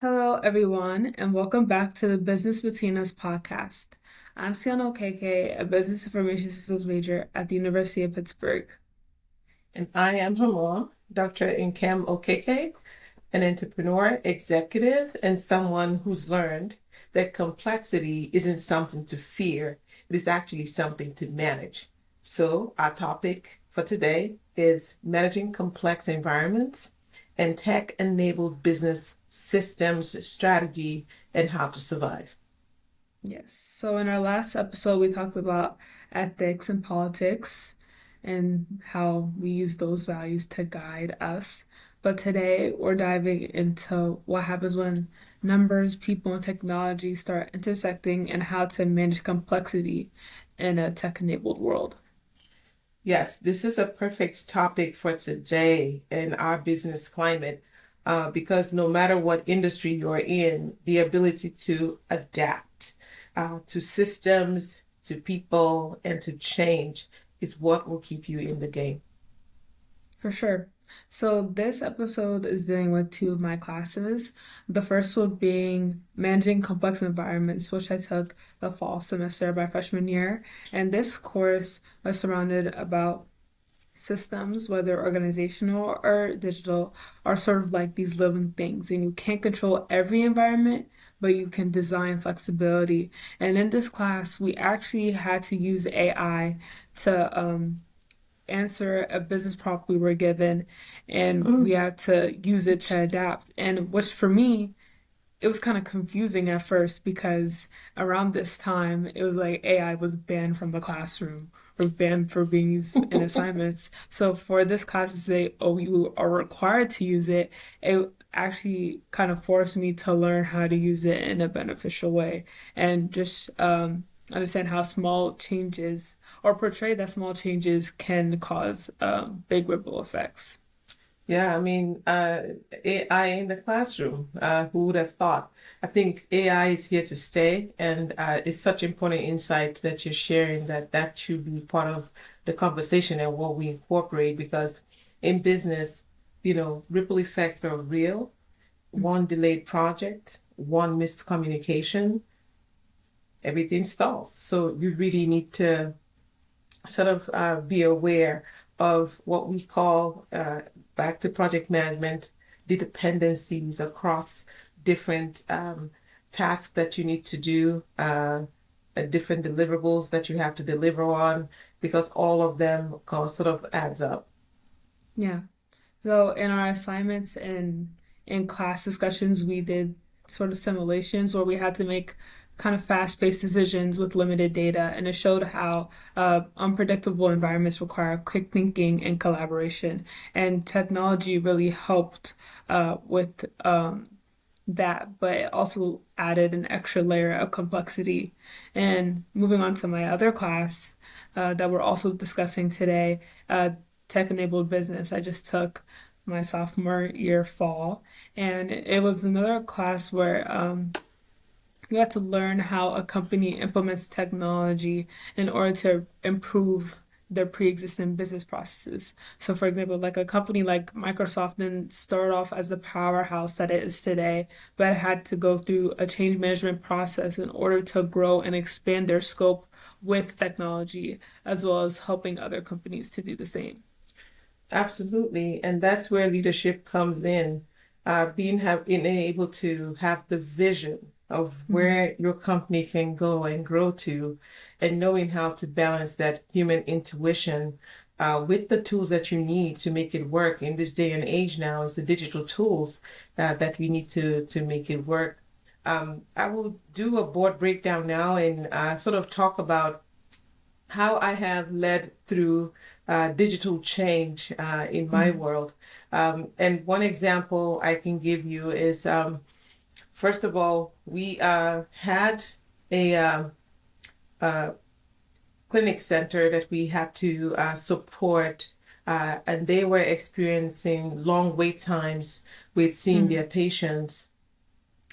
Hello, everyone, and welcome back to the Business Between Us podcast. I'm Okeke, a business information systems major at the University of Pittsburgh. And I am her mom, Dr. Nkem Okeke, an entrepreneur, executive, and someone who's learned that complexity isn't something to fear, it is actually something to manage. So, our topic for today is managing complex environments and tech enabled business systems strategy and how to survive. Yes, so in our last episode, we talked about ethics and politics and how we use those values to guide us. But today, we're diving into what happens when numbers, people, and technology start intersecting and how to manage complexity in a tech-enabled world. Yes, this is a perfect topic for today in our business climate, because no matter what industry you're in, the ability to adapt to systems, to people, and to change is what will keep you in the game. For sure. So this episode is dealing with two of my classes. The first one being managing complex environments, which I took the fall semester of my freshman year. And this course was surrounded about systems, whether organizational or digital, are sort of like these living things, and you can't control every environment, but you can design flexibility. And in this class, we actually had to use AI to answer a business prompt we were given, and we Mm, had to use it to interesting. adapt. And which for me, it was kind of confusing at first because around this time, it was like AI was banned from the classroom or banned for being used in assignments. So for this class to say, oh, you are required to use it, it actually kind of forced me to learn how to use it in a beneficial way and just understand how small changes or portray that small changes can cause big ripple effects. Yeah, I mean, AI in the classroom, who would have thought? I think AI is here to stay, and it's such important insight that you're sharing that that should be part of the conversation and what we incorporate because in business, ripple effects are real. One delayed project, one missed communication, everything stalls. So you really need to sort of be aware of what we call, back to project management, the dependencies across different tasks that you need to do, different deliverables that you have to deliver on, because all of them sort of adds up. Yeah. So in our assignments and in class discussions, we did sort of simulations where we had to make kind of fast-paced decisions with limited data, and it showed how unpredictable environments require quick thinking and collaboration. And technology really helped with that, but it also added an extra layer of complexity. And moving on to my other class that we're also discussing today, tech-enabled business. I just took my sophomore year fall, and it was another class where you had to learn how a company implements technology in order to improve their pre-existing business processes. So, for example, like a company like Microsoft didn't start off as the powerhouse that it is today, but it had to go through a change management process in order to grow and expand their scope with technology, as well as helping other companies to do the same. Absolutely. And that's where leadership comes in. Being able to have the vision of Mhm. where your company can go and grow to, and knowing how to balance that human intuition with the tools that you need to make it work in this day and age now is the digital tools that we need to make it work. I will do a board breakdown now and sort of talk about how I have led through digital change in my Mhm. world. And one example I can give you is, first of all, we had a clinic center that we had to support, and they were experiencing long wait times with seeing their Mhm. patients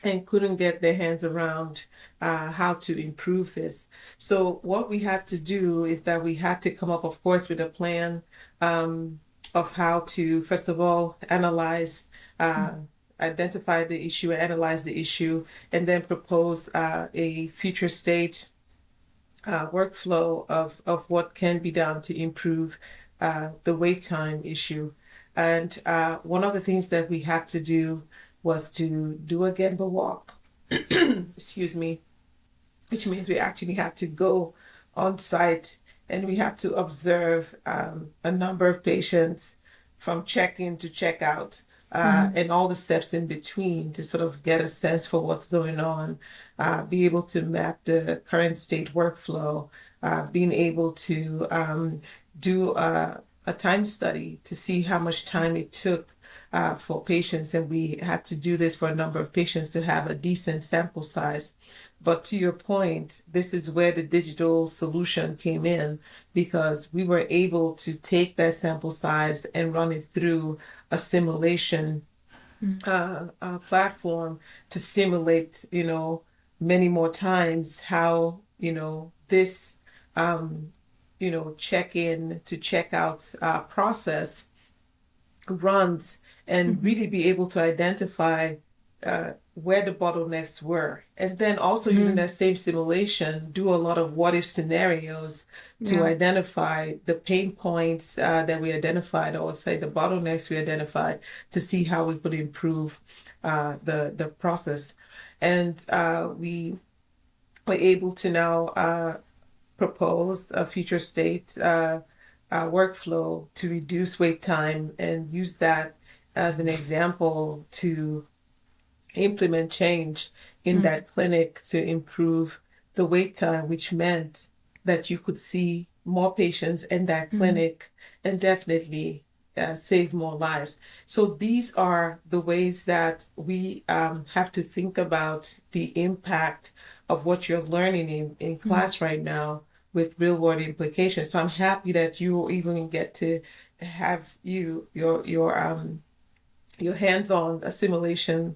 and couldn't get their hands around how to improve this. So what we had to do is that we had to come up, of course, with a plan of how to, first of all, analyze uh, identify the issue, analyze the issue, and then propose a future state workflow of what can be done to improve the wait time issue. And one of the things that we had to do was to do a Gemba walk, excuse me, which means we actually had to go on site and we had to observe a number of patients from check-in to check-out and all the steps in between to sort of get a sense for what's going on, be able to map the current state workflow, being able to do a time study to see how much time it took for patients. And we had to do this for a number of patients to have a decent sample size. But to your point, this is where the digital solution came in because we were able to take that sample size and run it through a simulation platform to simulate, many more times how, this, check in to check out process runs and really be able to identify where the bottlenecks were. And then also using that same simulation, do a lot of what if scenarios to identify the pain points that we identified, or say the bottlenecks we identified, to see how we could improve the process. And we were able to now propose a future state workflow to reduce wait time and use that as an example to implement change in that clinic to improve the wait time, which meant that you could see more patients in that clinic and definitely save more lives. So these are the ways that we have to think about the impact of what you're learning in class right now with real world implications. So I'm happy that you even get to have your hands on a simulation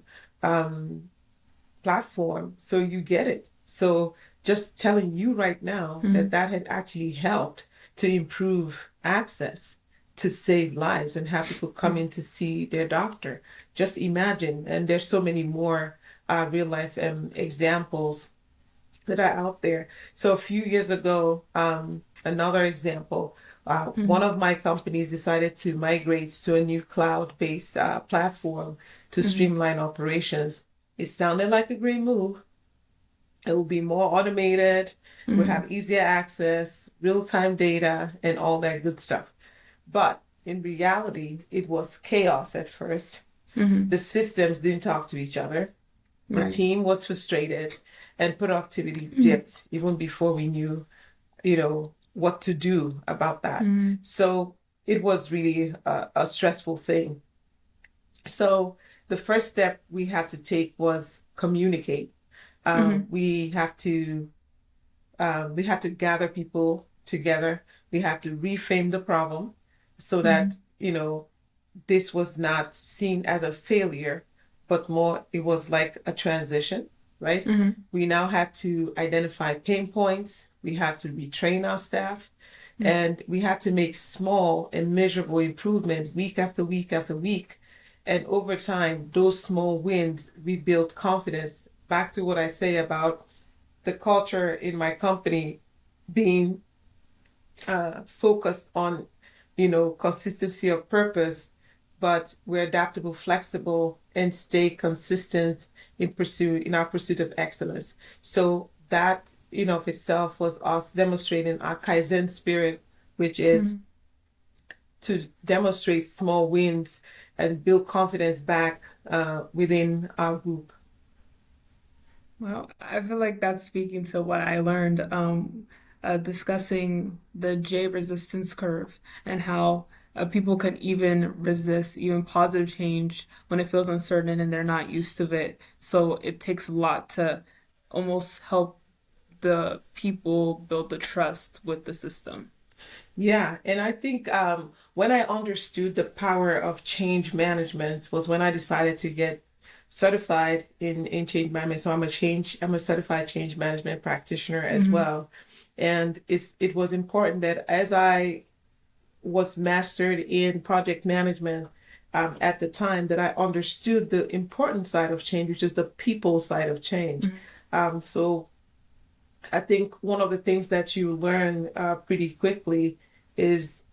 platform, so you get it. So just telling you right now that had actually helped to improve access, to save lives and have people come in to see their doctor. Just imagine, and there's so many more real life examples that are out there. So a few years ago, another example, one of my companies decided to migrate to a new cloud-based platform to streamline operations. It sounded like a great move. It will be more automated. We'll have easier access, real-time data, and all that good stuff. But in reality, it was chaos at first. The systems didn't talk to each other. The team was frustrated and productivity dipped even before we knew, what to do about that. So it was really a stressful thing. So the first step we had to take was communicate. We have to gather people together. We had to reframe the problem so that, this was not seen as a failure, but more, it was like a transition, right? We now had to identify pain points. We had to retrain our staff, and we had to make small and measurable improvement week after week after week. And over time, those small wins rebuilt confidence. Back to what I say about the culture in my company being focused on, consistency of purpose, but we're adaptable, flexible, and stay consistent in our pursuit of excellence. So that, of itself was us demonstrating our Kaizen spirit, which is to demonstrate small wins and build confidence back within our group. Well, I feel like that's speaking to what I learned discussing the J resistance curve and how people can even resist even positive change when it feels uncertain and they're not used to it. So it takes a lot to almost help the people build the trust with the system. Yeah, and I think when I understood the power of change management was when I decided to get certified in change management. So I'm a certified change management practitioner as well. And it was important that as I was mastered in project management, at the time that I understood the important side of change, which is the people side of change. Mhm. So I think one of the things that you learn pretty quickly is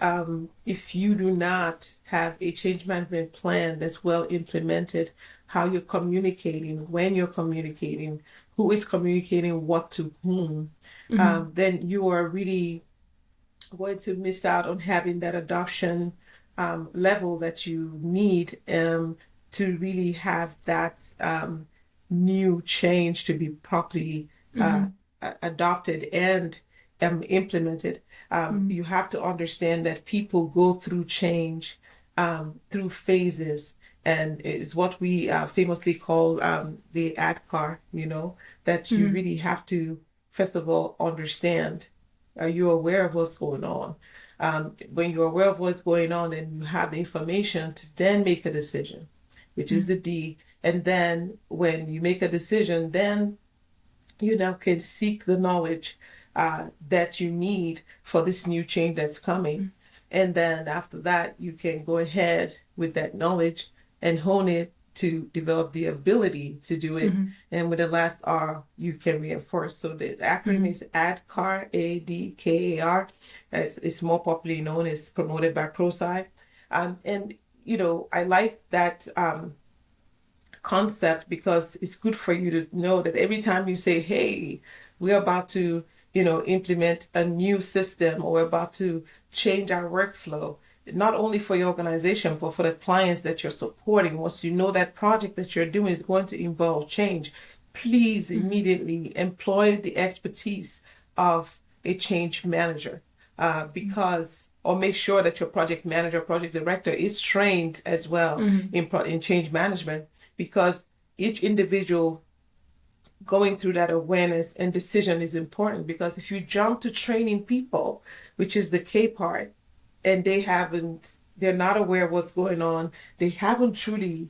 if you do not have a change management plan that's well implemented, how you're communicating, when you're communicating, who is communicating what to whom, Mhm. then you are really going to miss out on having that adoption level that you need to really have that new change to be properly Mhm. adopted and implemented. Mhm. You have to understand that people go through change through phases. And it's what we famously call the ad car, that you Mhm. really have to, first of all, understand. Are you aware of what's going on? When you're aware of what's going on, then you have the information to then make a decision, which is Mhm. the D. And then when you make a decision, then you now can seek the knowledge that you need for this new change that's coming. And then after that, you can go ahead with that knowledge and hone it to develop the ability to do it. Mhm. And with the last R, you can reinforce. So the acronym Mhm. is ADKAR, ADKAR. It's more popularly known as promoted by ProSci. And, I like that concept because it's good for you to know that every time you say, hey, we're about to, implement a new system or we're about to change our workflow, not only for your organization, but for the clients that you're supporting, once you know that project that you're doing is going to involve change, please Mhm. immediately employ the expertise of a change manager because or make sure that your project manager, project director is trained as well Mhm. in change management because each individual going through that awareness and decision is important because if you jump to training people, which is the K part, and they're not aware of what's going on, they haven't truly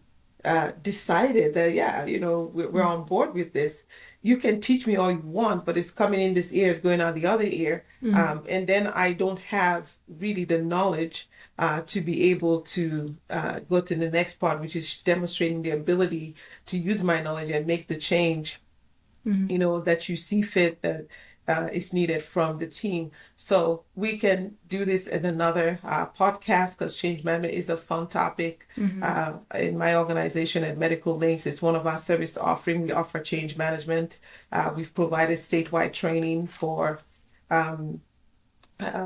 decided that, yeah, we're Mhm. on board with this. You can teach me all you want, but it's coming in this ear, it's going out the other ear. Mhm. And then I don't have really the knowledge to be able to go to the next part, which is demonstrating the ability to use my knowledge and make the change Mhm. that you see fit that is needed from the team. So we can do this in another podcast because change management is a fun topic. Mhm. In my organization at Medical Links, it's one of our service offering. We offer change management. We've provided statewide training for um,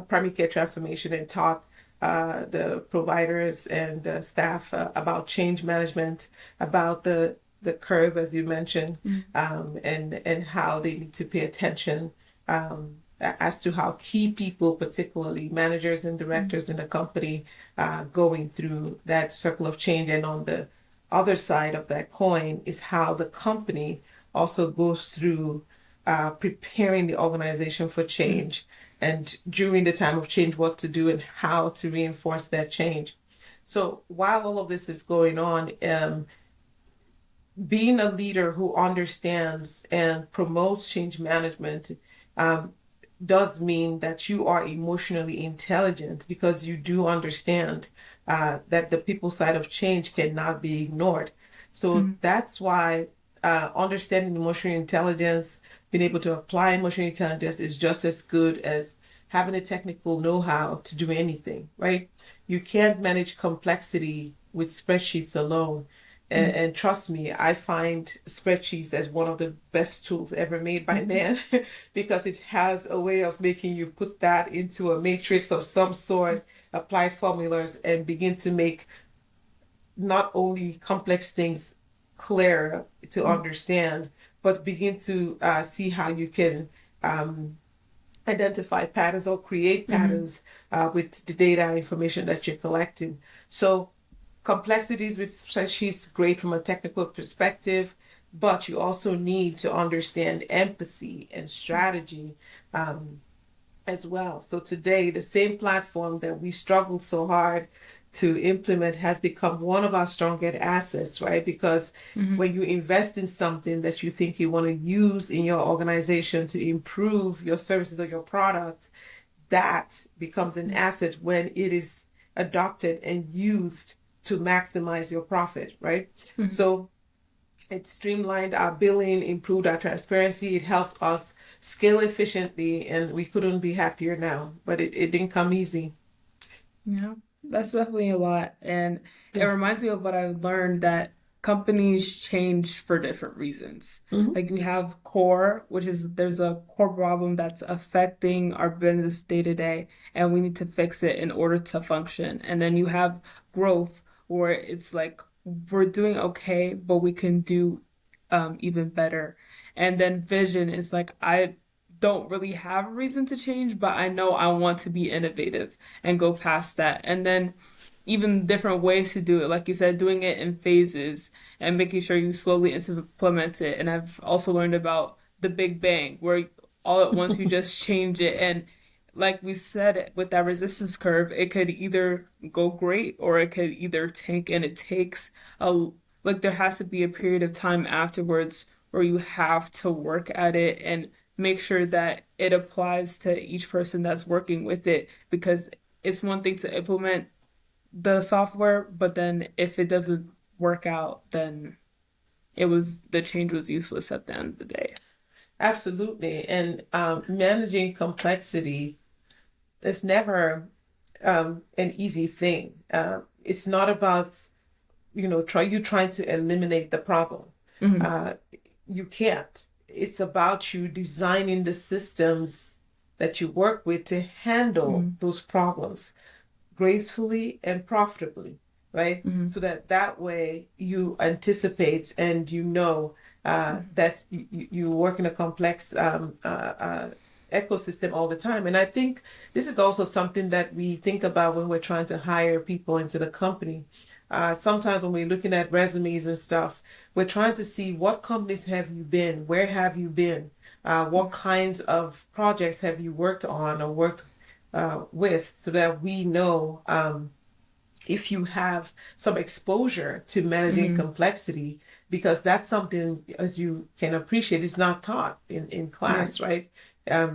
primary care transformation and taught the providers and the staff about change management, about the curve, as you mentioned, Mhm. and how they need to pay attention as to how key people, particularly managers and Mhm. directors in the company, going through that circle of change. And on the other side of that coin is how the company also goes through preparing the organization for Mhm. change and during the time of change, what to do and how to reinforce that change. So while all of this is going on, being a leader who understands and promotes change management um, does mean that you are emotionally intelligent because you do understand that the people side of change cannot be ignored. So Mhm. that's why understanding emotional intelligence, being able to apply emotional intelligence is just as good as having a technical know-how to do anything, right? You can't manage complexity with spreadsheets alone. Mhm. And trust me, I find spreadsheets as one of the best tools ever made by Mhm. man because it has a way of making you put that into a matrix of some sort, apply formulas, and begin to make not only complex things clear to Mhm. understand, but begin to see how you can identify patterns or create Mhm. patterns with the data information that you're collecting. So complexities with spreadsheets great from a technical perspective, but you also need to understand empathy and strategy um, as well. So today, the same platform that we struggled so hard to implement has become one of our strongest assets, right? Because Mhm. when you invest in something that you think you want to use in your organization to improve your services or your product, that becomes an asset when it is adopted and used to maximize your profit, right? Mhm. So it streamlined our billing, improved our transparency. It helped us scale efficiently, and we couldn't be happier now. But it didn't come easy. Yeah, that's definitely a lot. And it Yeah. reminds me of what I've learned that companies change for different reasons. Hmm. Like we have core, which is there's a core problem that's affecting our business day to day, and we need to fix it in order to function. And then you have growth, where it's like we're doing okay, but we can do even better. And then vision is like I don't really have a reason to change, but I know I want to be innovative and go past that. And then even different ways to do it, like you said, doing it in phases and making sure you slowly implement it. And I've also learned about the Big Bang, where all at once you just change it. And like we said, with that resistance curve, it could either go great or it could either tank. And it takes a, like, there has to be a period of time afterwards where you have to work at it and make sure that it applies to each person that's working with it, because it's one thing to implement the software, but then if it doesn't work out, then the change was useless at the end of the day. Absolutely. And managing complexity is never an easy thing. It's not about, trying to eliminate the problem. Hmm. Uh, you can't. It's about you designing the systems that you work with to handle Hmm. those problems gracefully and profitably, right? Hmm. So that way you anticipate and that you work in a complex ecosystem all the time. And I think this is also something that we think about when we're trying to hire people into the company. Sometimes when we're looking at resumes and stuff, we're trying to see what companies have you been, where have you been, what kinds of projects have you worked on or worked with, so that we know if you have some exposure to managing Hmm. complexity, because that's something, as you can appreciate, is not taught in Right. class, right?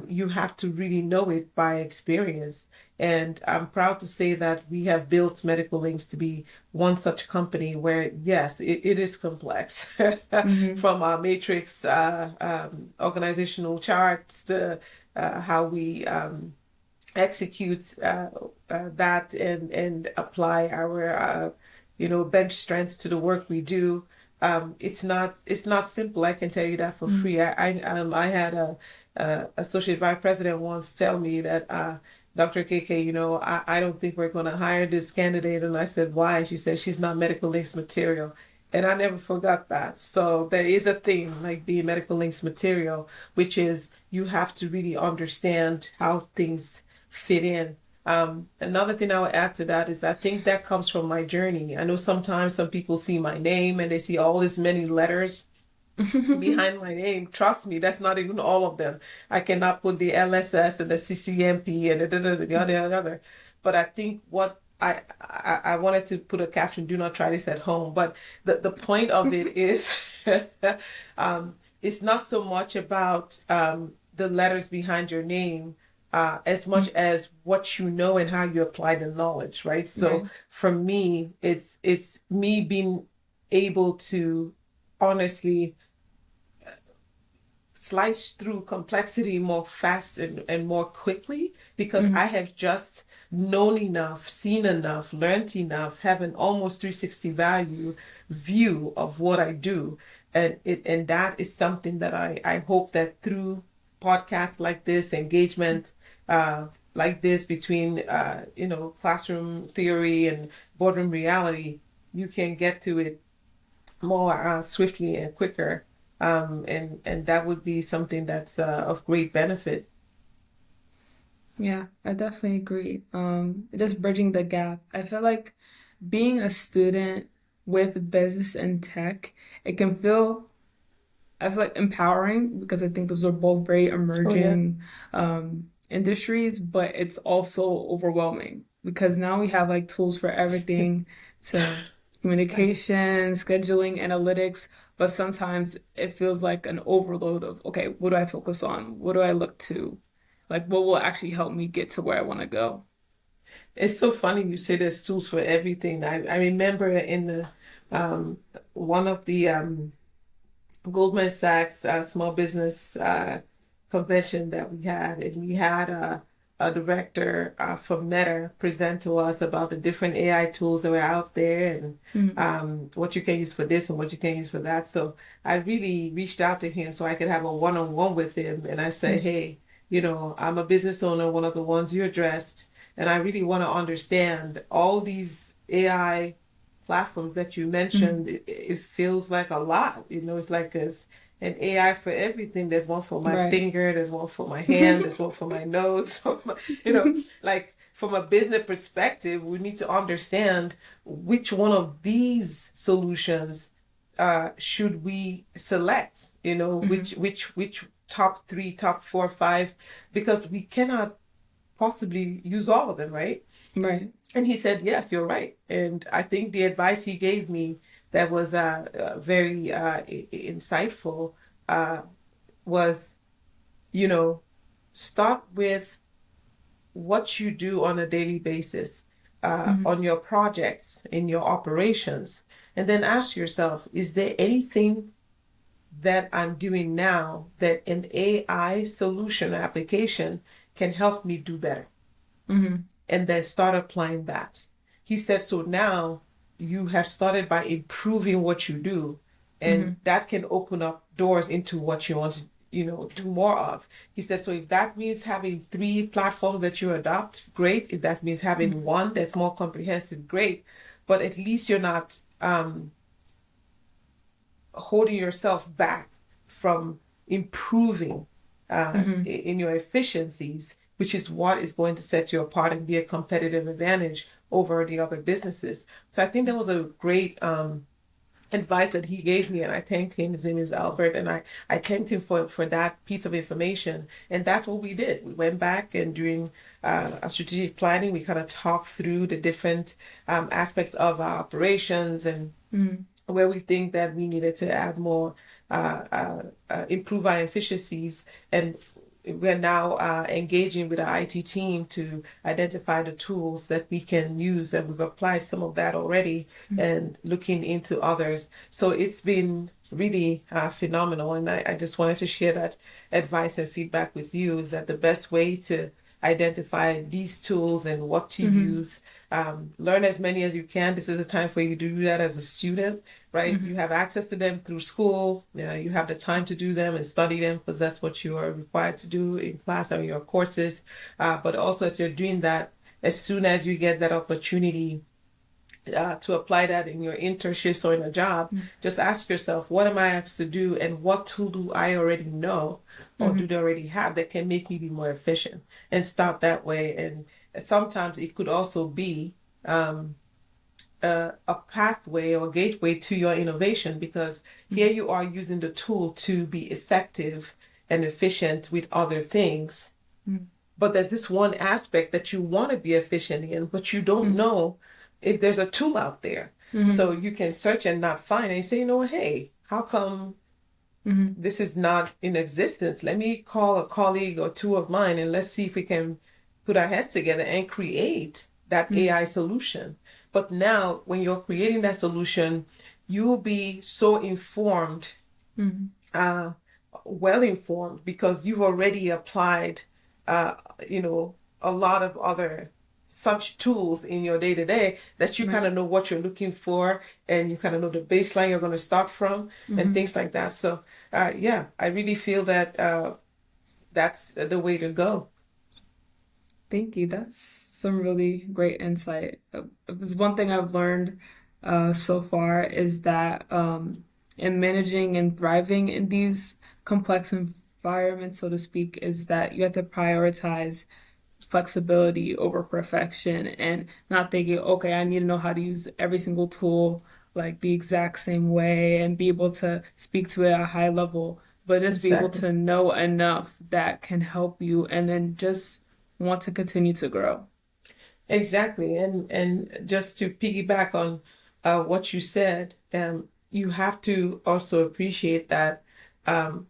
You have to really know it by experience. And I'm proud to say that we have built Medical Links to be one such company where, yes, it is complex Hmm. from our matrix organizational charts to how we execute that and apply our bench strength to the work we do. It's not simple. I can tell you that for Hmm. free. I had a associate vice president once tell me that Dr. KK, I don't think we're going to hire this candidate. And I said, why? She said she's not medical links material. And I never forgot that. So there is a thing like being medical links material, which is you have to really understand how things fit in. Another thing I would add to that is I think that comes from my journey. I know sometimes some people see my name and they see all these many letters behind my name. Trust me, that's not even all of them. I cannot put the LSS and the CCMP and the other. But I think what I wanted to put a caption, do not try this at home. But the point of it is it's not so much about the letters behind your name as much as what you know and how you apply the knowledge, right? So Right. for me, it's me being able to honestly slice through complexity more fast and more quickly, because I Hmm. have just known enough, seen enough, learned enough, have an almost 360 value view of what I do. And that is something that I hope that through podcasts like this, engagement like this between classroom theory and boardroom reality, you can get to it more swiftly and quicker. And that would be something that's of great benefit. Yeah, I definitely agree. Just bridging the gap. I feel like being a student with business and tech, it can feel I feel like empowering because I think those are both very Oh yeah. emerging industries, but it's also overwhelming because now we have like tools for everything to Right. communication, scheduling, analytics, but sometimes it feels like an overload of, okay, what do I focus on? What do I look to? Like, what will actually help me get to where I want to go? It's so funny you say there's tools for everything. I remember in the one of the Goldman Sachs small business convention that we had, and we had a director from Meta present to us about the different AI tools that were out there and Mm-hmm. what you can use for this and what you can use for that. So I really reached out to him so I could have a one-on-one with him, and I said, hey, I'm a business owner, one of the ones you addressed, and I really want to understand all these AI platforms that you Mm-hmm. mentioned. It feels like a lot. It's like there's an AI for everything. There's one for my Right. finger, there's one for my hand, there's one for my nose. Like from a business perspective, we need to understand which one of these solutions should we select, Mm-hmm. which top three, top four, five, because we cannot possibly use all of them, right? Right. And he said, yes, you're right. And I think the advice he gave me that was very insightful uh, was, you know, start with what you do on a daily basis, Mm-hmm. on your projects, in your operations, and then ask yourself, is there anything that I'm doing now that an AI solution application can help me do better? Mm-hmm. And then start applying that. He said, so now you have started by improving what you do, and Mm-hmm. that can open up doors into what you want to, do more of. He said, so if that means having three platforms that you adopt, great. If that means having one that's more comprehensive, great. But at least you're not holding yourself back from improving Mm-hmm. in your efficiencies, which is what is going to set you apart and be a competitive advantage over the other businesses. So I think that was a great advice that he gave me, and I thanked him. His name is Albert, and I thanked him for that piece of information. And that's what we did. We went back, and during our strategic planning, we kind of talked through the different aspects of our operations and Mm-hmm. where we think that we needed to add more, improve our efficiencies. And we're now engaging with our IT team to identify the tools that we can use, and we've applied some of that already and looking into others. So it's been really phenomenal. And I just wanted to share that advice and feedback with you, is that the best way to identify these tools and what to Mm-hmm. use. Learn as many as you can. This is a time for you to do that as a student, right? Mm-hmm. You have access to them through school. You have the time to do them and study them because that's what you are required to do in class or in your courses. But also, as you're doing that, as soon as you get that opportunity to apply that in your internships or in a job, just ask yourself, what am I asked to do, and what tool do I already know or do Mm-hmm. they already have that can make me be more efficient, and start that way. And sometimes it could also be um, a pathway or gateway to your innovation, because here you are using the tool to be effective and efficient with other things. Mm-hmm. But there's this one aspect that you want to be efficient in, but you don't Mm-hmm. know if there's a tool out there. Mm-hmm. So you can search and not find, and you say, hey, how come Mm-hmm. this is not in existence? Let me call a colleague or two of mine, and let's see if we can put our heads together and create that Mm-hmm. AI solution. But now, when you're creating that solution, you'll be so informed, Mm-hmm. uh, well informed, because you've already applied, uh, a lot of other such tools in your day to day, that you kind Right. of know what you're looking for, and you kind of know the baseline you're going to start from and Mm-hmm. things like that. So, yeah, I really feel that that's the way to go. Thank you. That's some really great insight. It's one thing I've learned so far is that in managing and thriving in these complex environments, so to speak, is that you have to prioritize flexibility over perfection and not thinking, okay, I need to know how to use every single tool like the exact same way and be able to speak to it at a high level, but just be able Exactly. to know enough that can help you and then just want to continue to grow. Exactly. And just to piggyback on what you said, you have to also appreciate that um,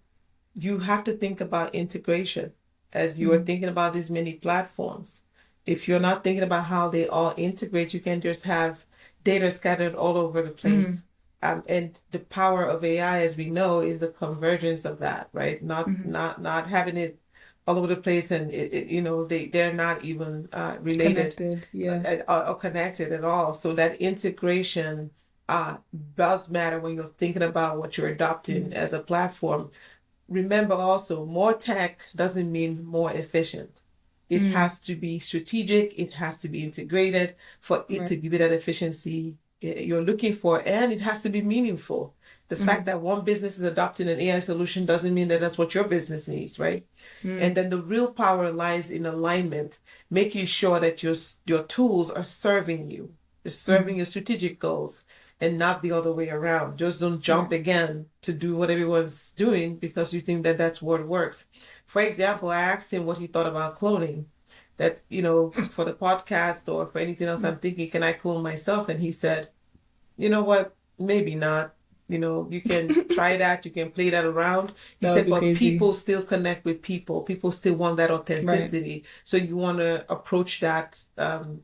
you have to think about integration as you are Mhm. thinking about these many platforms. if you're not thinking about how they all integrate, you can just have data scattered all over the Mm-hmm. place. And the power of AI, as we know, is the convergence of that, right? Mm-hmm. Not having it all over the place, and they're not even related Connected. Yeah. or connected at all. So that integration uh, does matter when you're thinking about what you're adopting Mm-hmm. as a platform. Remember also, more tech doesn't mean more efficient. It Mm-hmm. has to be strategic, it has to be integrated for it Right. to give you that efficiency you're looking for, and it has to be meaningful. The fact Mm-hmm. that one business is adopting an AI solution doesn't mean that that's what your business needs, right? And Mm-hmm. then the real power lies in alignment, making sure that your tools are serving you, they're serving Mm-hmm. your strategic goals, and not the other way around. Just don't jump Right. again to do what everyone's doing because you think that that's what works. For example, I asked him what he thought about cloning. That, for the podcast or for anything else, I'm thinking, can I clone myself? And he said, you know what? Maybe not. You can try that, you can play that around. He That would said, be but crazy. people still connect with people. People still want that Right. authenticity. So you want to approach that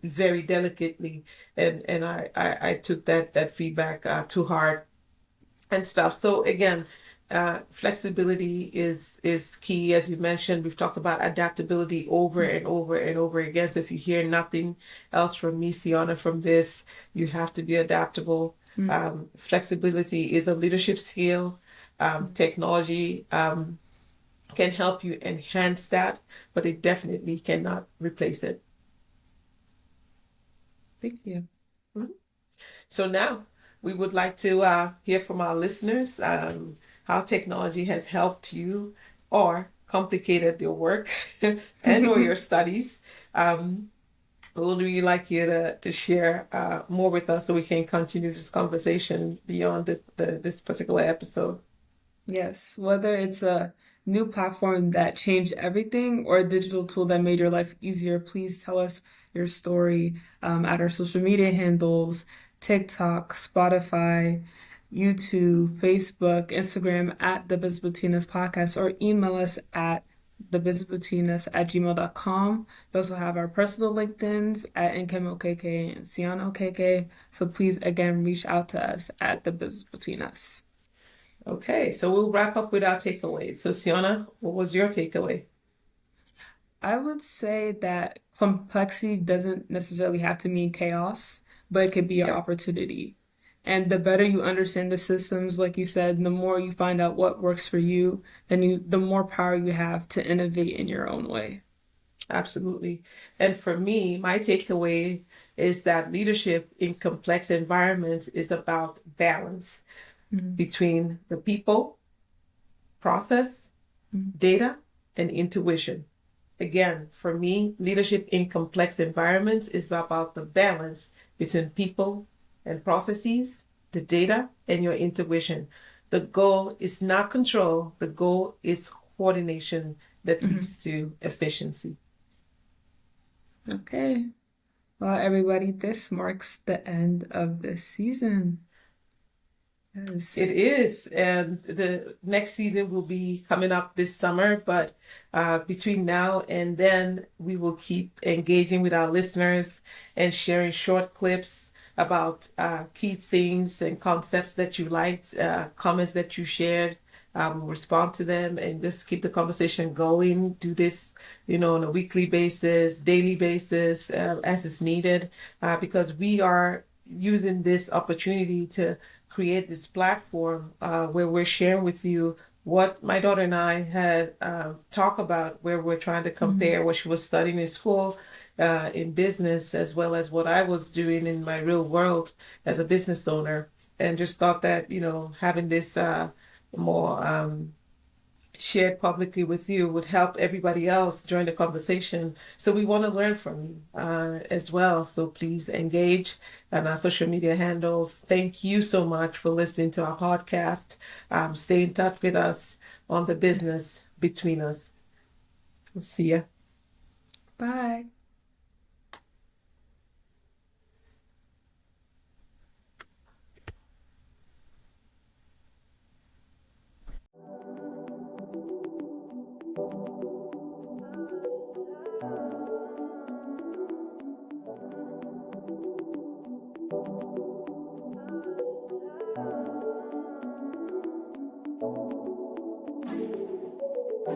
very delicately. And I took that feedback to heart and stuff. So again, flexibility is key. As you mentioned, we've talked about adaptability over and over and over again. So if you hear nothing else from me, Sienna, from this, you have to be adaptable. Mm-hmm. Flexibility is a leadership skill. Technology can help you enhance that, but it definitely cannot replace it. Thank you. Mhm. So now we would like to hear from our listeners how technology has helped you or complicated your work and or your studies. We would really like you to share more with us so we can continue this conversation beyond this particular episode. Yes, whether it's a new platform that changed everything or a digital tool that made your life easier, please tell us your story at our social media handles, TikTok, Spotify, YouTube, Facebook, Instagram at the Biz Between Us podcast, or email us at thebizbetweenus@gmail.com. We also have our personal LinkedIn's at nkmokk and Sian Okeke. So please again reach out to us at the Biz Between Us. Okay, so we'll wrap up with our takeaways. So, Sienna, what was your takeaway? I would say that complexity doesn't necessarily have to mean chaos, but it could be an Yep. opportunity. And the better you understand the systems, like you said, the more you find out what works for you, the more power you have to innovate in your own way. Absolutely. And for me, my takeaway is that leadership in complex environments is about balance Mhm. between the people, process, Mhm. data, and intuition. Again, for me, leadership in complex environments is about the balance between people and processes, the data, and your intuition. The goal is not control, the goal is coordination that Mhm. leads to efficiency. Okay. Well, everybody, this marks the end of this season. It Yes. is, and the next season will be coming up this summer, but between now and then, we will keep engaging with our listeners and sharing short clips about key things and concepts that you liked, comments that you shared. We'll respond to them and just keep the conversation going. Do this, on a weekly basis, daily basis, as is needed, because we are using this opportunity to create this platform where we're sharing with you what my daughter and I had talked about, where we're trying to Mhm. compare what she was studying in school, in business, as well as what I was doing in my real world as a business owner. And just thought that, having this more shared publicly with you would help everybody else join the conversation. So we want to learn from you as well. So please engage on our social media handles. Thank you so much for listening to our podcast. Stay in touch with us on the Yes. business between us. See ya. Bye.